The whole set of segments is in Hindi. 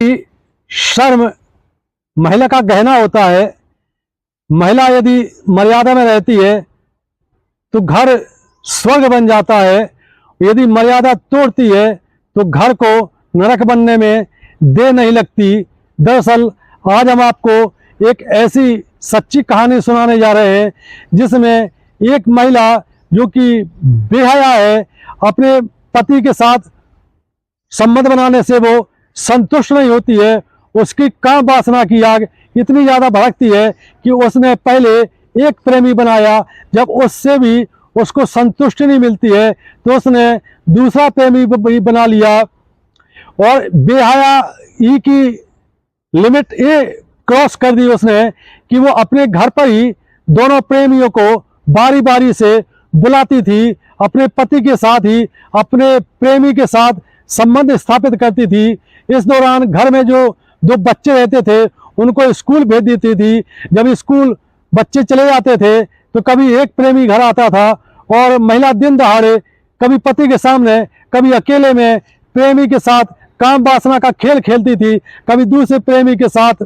कि शर्म महिला का गहना होता है। महिला यदि मर्यादा में रहती है तो घर स्वर्ग बन जाता है, यदि मर्यादा तोड़ती है तो घर को नरक बनने में देर नहीं लगती। दरअसल आज हम आपको एक ऐसी सच्ची कहानी सुनाने जा रहे हैं जिसमें एक महिला जो कि बेहया है, अपने पति के साथ संबंध बनाने से वो संतुष्ट नहीं होती है। उसकी काम वासना की आग इतनी ज़्यादा भड़कती है कि उसने पहले एक प्रेमी बनाया, जब उससे भी उसको संतुष्टि नहीं मिलती है तो उसने दूसरा प्रेमी भी बना लिया। और बेहया की लिमिट ये क्रॉस कर दी उसने कि वो अपने घर पर ही दोनों प्रेमियों को बारी बारी से बुलाती थी, अपने पति के साथ ही अपने प्रेमी के साथ संबंध स्थापित करती थी। इस दौरान घर में जो दो बच्चे रहते थे उनको स्कूल भेज देती थी। जब स्कूल बच्चे चले जाते थे तो कभी एक प्रेमी घर आता था और महिला दिन दहाड़े कभी पति के सामने कभी अकेले में प्रेमी के साथ काम वासना का खेल खेलती थी, कभी दूसरे प्रेमी के साथ।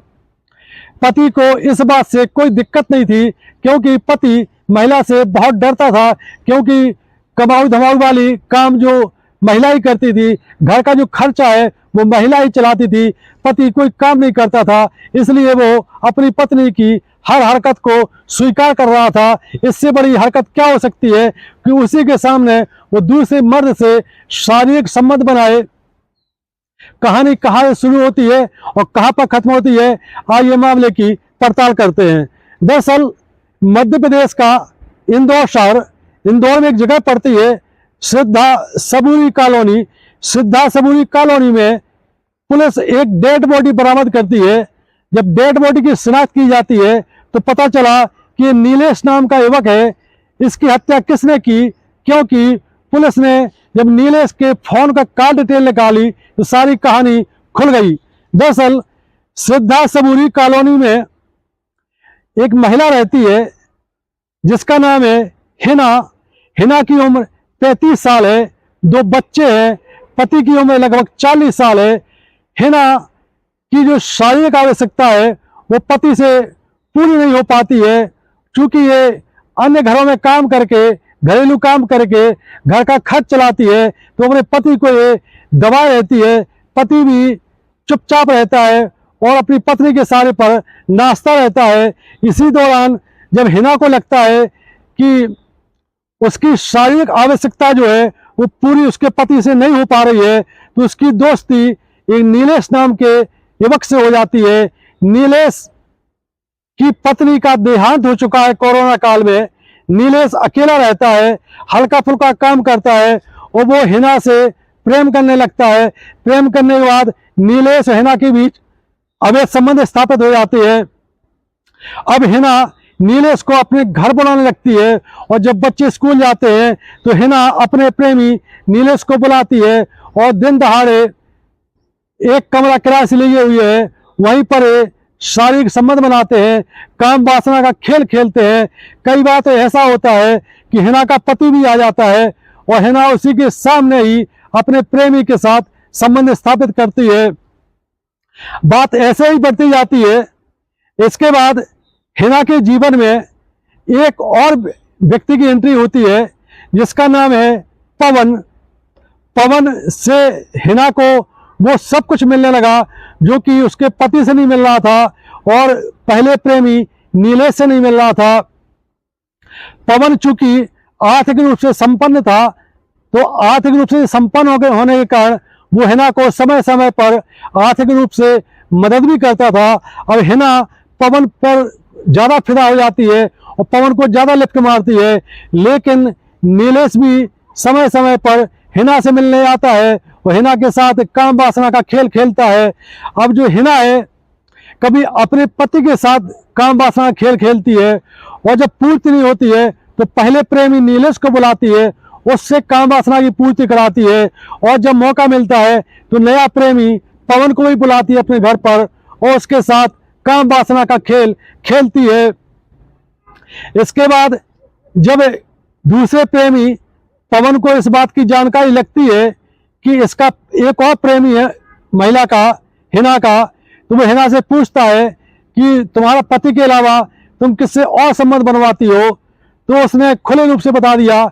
पति को इस बात से कोई दिक्कत नहीं थी क्योंकि पति महिला से बहुत डरता था, क्योंकि कमाऊ धमाऊ वाली काम जो महिला ही करती थी, घर का जो खर्चा है वो महिला ही चलाती थी, पति कोई काम नहीं करता था। इसलिए वो अपनी पत्नी की हर हरकत को स्वीकार कर रहा था। इससे बड़ी हरकत क्या हो सकती है कि उसी के सामने वो दूसरे मर्द से शारीरिक संबंध बनाए। कहानी कहाँ शुरू होती है और कहाँ पर खत्म होती है, आइए मामले की पड़ताल करते हैं। दरअसल मध्य प्रदेश का इंदौर शहर, इंदौर में एक जगह पड़ती है श्रद्धा सबूरी कॉलोनी। श्रद्धा सबूरी कॉलोनी में पुलिस एक डेड बॉडी बरामद करती है। जब डेड बॉडी की शिनाख्त की जाती है तो पता चला कि ये नीलेश नाम का युवक है। इसकी हत्या किसने की, क्योंकि पुलिस ने जब नीलेश के फोन का कॉल डिटेल निकाली तो सारी कहानी खुल गई। दरअसल श्रद्धा सबूरी कॉलोनी में एक महिला रहती है जिसका नाम है हिना। हिना की उम्र 35 साल है, दो बच्चे हैं, पति की उम्र लगभग 40 साल है। हिना की जो शारीरिक आवश्यकता है वो पति से पूरी नहीं हो पाती है, क्योंकि ये अन्य घरों में काम करके, घरेलू काम करके घर का खर्च चलाती है, तो अपने पति को ये दबाए रहती है। पति भी चुपचाप रहता है और अपनी पत्नी के सहारे पर नाचता रहता है। इसी दौरान जब हिना को लगता है कि उसकी शारीरिक आवश्यकता जो है वो पूरी उसके पति से नहीं हो पा रही है, तो उसकी दोस्ती एक नीलेश नाम के युवक से हो जाती है। नीलेश की पत्नी का देहांत हो चुका है कोरोना काल में। नीलेश अकेला रहता है, हल्का फुल्का काम करता है और वो हिना से प्रेम करने लगता है। प्रेम करने के बाद नीलेश और हिना के बीच अवैध संबंध स्थापित हो जाते हैं। अब हिना नीलेश को अपने घर बुलाने लगती है और जब बच्चे स्कूल जाते हैं तो हिना अपने प्रेमी नीलेश को बुलाती है और दिन दहाड़े एक कमरा किराए से लिए हुए है, वहीं पर शारीरिक संबंध बनाते हैं, काम वासना का खेल खेलते हैं। कई बार तो ऐसा होता है कि हिना का पति भी आ जाता है और हिना उसी के सामने ही अपने प्रेमी के साथ संबंध स्थापित करती है। बात ऐसे ही बढ़ती जाती है। इसके बाद हिना के जीवन में एक और व्यक्ति की एंट्री होती है जिसका नाम है पवन। पवन से हिना को वो सब कुछ मिलने लगा जो कि उसके पति से नहीं मिल रहा था और पहले प्रेमी नीलेश से नहीं मिल रहा था। पवन चूंकि आर्थिक रूप से संपन्न था, तो आर्थिक रूप से संपन्न होने के कारण वो हिना को समय समय पर आर्थिक रूप से मदद भी करता था। अब हिना पवन पर ज़्यादा फिदा हो जाती है और पवन को ज़्यादा लिफ्ट मारती है, लेकिन नीलेश भी समय समय पर हिना से मिलने आता है और हिना के साथ काम वासना का खेल खेलता है। अब जो हिना है कभी अपने पति के साथ काम वासना का खेल खेलती है और जब पूर्ति नहीं होती है तो पहले प्रेमी नीलेश को बुलाती है, उससे काम वासना की पूर्ति कराती है और जब मौका मिलता है तो नया प्रेमी पवन को भी बुलाती है अपने घर पर और उसके साथ काम वासना का खेल खेलती है। इसके बाद जब दूसरे प्रेमी पवन को इस बात की जानकारी लगती है कि इसका एक और प्रेमी है महिला का हिना का, तो वो हिना से पूछता है कि तुम्हारा पति के अलावा तुम किससे और संबंध बनवाती हो। तो उसने खुले रूप से बता दिया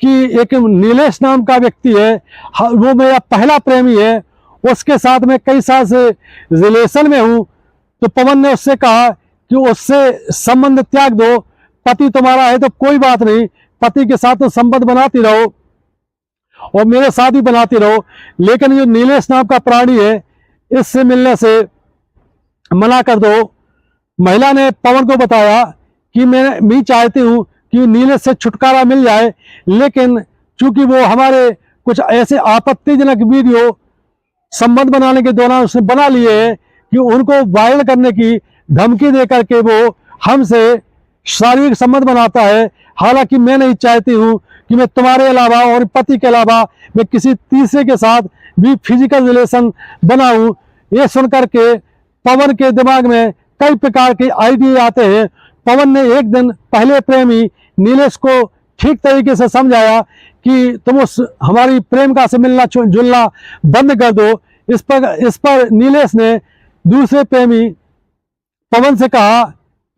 कि एक नीलेश नाम का व्यक्ति है, वो मेरा पहला प्रेमी है, उसके साथ मैं कई साल से रिलेशन में हूँ। तो पवन ने उससे कहा कि उससे संबंध त्याग दो, पति तुम्हारा है तो कोई बात नहीं, पति के साथ तो संबंध बनाती रहो और मेरे साथ ही बनाती रहो, लेकिन ये नीलेश नाम का प्राणी है, इससे मिलने से मना कर दो। महिला ने पवन को बताया कि मैं भी चाहती हूँ कि नीलेश से छुटकारा मिल जाए, लेकिन चूंकि वो हमारे कुछ ऐसे आपत्तिजनक वीडियो संबंध बनाने के दौरान उसने बना लिए हैं कि उनको वायरल करने की धमकी दे करके वो हमसे शारीरिक संबंध बनाता है। हालांकि मैं नहीं चाहती हूँ कि मैं तुम्हारे अलावा और पति के अलावा मैं किसी तीसरे के साथ भी फिजिकल रिलेशन बनाऊं। ये सुनकर के पवन के दिमाग में कई प्रकार के आइडिया आते हैं। पवन ने एक दिन पहले प्रेमी नीलेश को ठीक तरीके से समझाया कि तुम उस हमारी प्रेमिका से मिलना जुलना बंद कर दो। इस पर नीलेश ने दूसरे प्रेमी पवन से कहा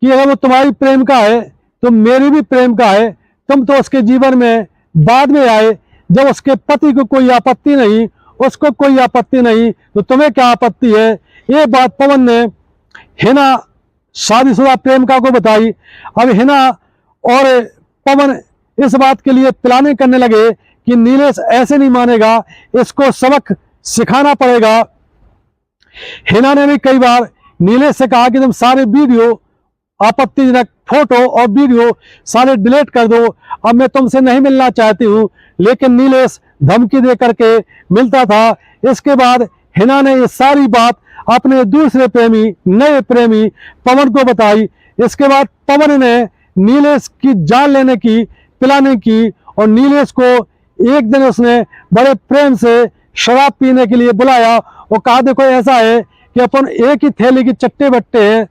कि अगर वो तुम्हारी प्रेमिका है तो मेरी भी प्रेमिका है, तुम तो उसके जीवन में बाद में आए, जब उसके पति को कोई आपत्ति नहीं, उसको कोई आपत्ति नहीं, तो तुम्हें क्या आपत्ति है। ये बात पवन ने हिना शादीशुदा प्रेमिका को बताई। अब हिना और पवन इस बात के लिए प्लानिंग करने लगे कि नीलेश ऐसे नहीं मानेगा, इसको सबक सिखाना पड़ेगा। हिना ने भी कई बार नीलेश से कहा कि तुम सारे वीडियो, आपत्तिजनक फोटो और वीडियो सारे डिलीट कर दो, अब मैं तुमसे नहीं मिलना चाहती हूँ, लेकिन नीलेश धमकी दे करके मिलता था। इसके बाद हिना ने ये सारी बात अपने दूसरे प्रेमी, नए प्रेमी पवन को बताई। इसके बाद पवन ने नीलेश की जान लेने की प्लानिंग की और नीलेश को एक दिन उसने बड़े प्रेम से शराब पीने के लिए बुलाया और कहा देखो ऐसा है कि अपन एक ही थैली की चट्टे बट्टे हैं,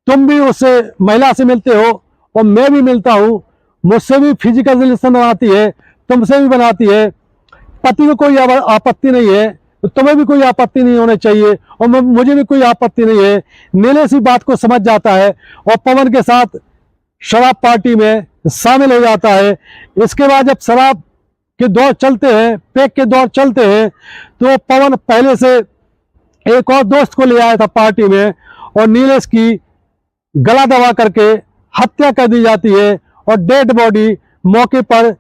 तुम भी उससे महिला से मिलते हो और मैं भी मिलता हूँ, मुझसे भी फिजिकल रिलेशन बनाती है, तुमसे भी बनाती है, पति को कोई आपत्ति नहीं है तो तुम्हें भी कोई आपत्ति नहीं होनी चाहिए और मुझे भी कोई आपत्ति नहीं है। नीलेश इस बात को समझ जाता है और पवन के साथ शराब पार्टी में शामिल हो जाता है। इसके बाद जब शराब के दौर चलते हैं, पैक के दौर चलते हैं, तो पवन पहले से एक और दोस्त को ले आया था पार्टी में और नीलेश की गला दबा करके हत्या कर दी जाती है और डेड बॉडी मौके पर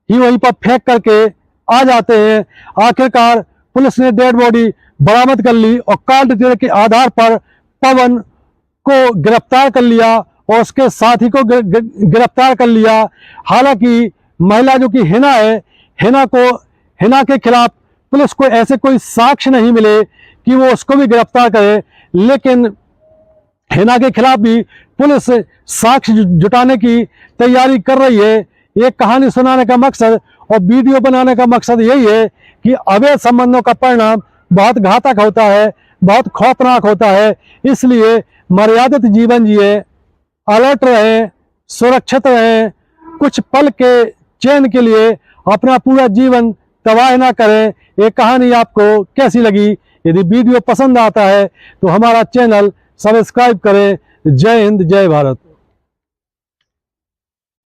ही वहीं पर फेंक करके आ जाते हैं। आखिरकार पुलिस ने डेड बॉडी बरामद कर ली और कॉल डिटेल के आधार पर पवन को गिरफ्तार कर लिया और उसके साथी को गिरफ्तार कर लिया। हालांकि महिला जो कि हिना है, हिना के खिलाफ पुलिस को ऐसे कोई साक्ष्य नहीं मिले कि वो उसको भी गिरफ्तार करे, लेकिन हिना के खिलाफ भी पुलिस साक्ष्य जुटाने की तैयारी कर रही है। ये कहानी सुनाने का मकसद और वीडियो बनाने का मकसद यही है कि अवैध संबंधों का परिणाम बहुत घातक होता है, बहुत खौफनाक होता है। इसलिए मर्यादित जीवन जिए, अलर्ट रहें, सुरक्षित रहें, कुछ पल के चैन के लिए अपना पूरा जीवन तबाह ना करें। ये कहानी आपको कैसी लगी? यदि वीडियो पसंद आता है तो हमारा चैनल सब्सक्राइब करें। जय हिंद, जय भारत।